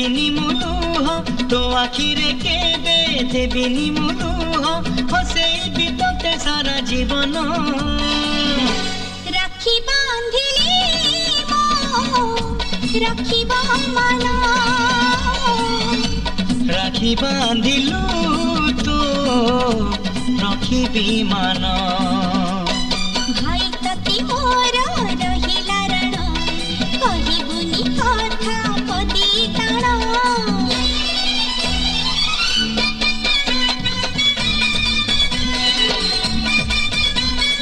देबिनी मुलुह तो आखिरे केबे देबिनी मुलुह हसेबी तोते सारा जीवन राखी बांधिली राखी मन राखी बांधिलु तो रखिबी मान।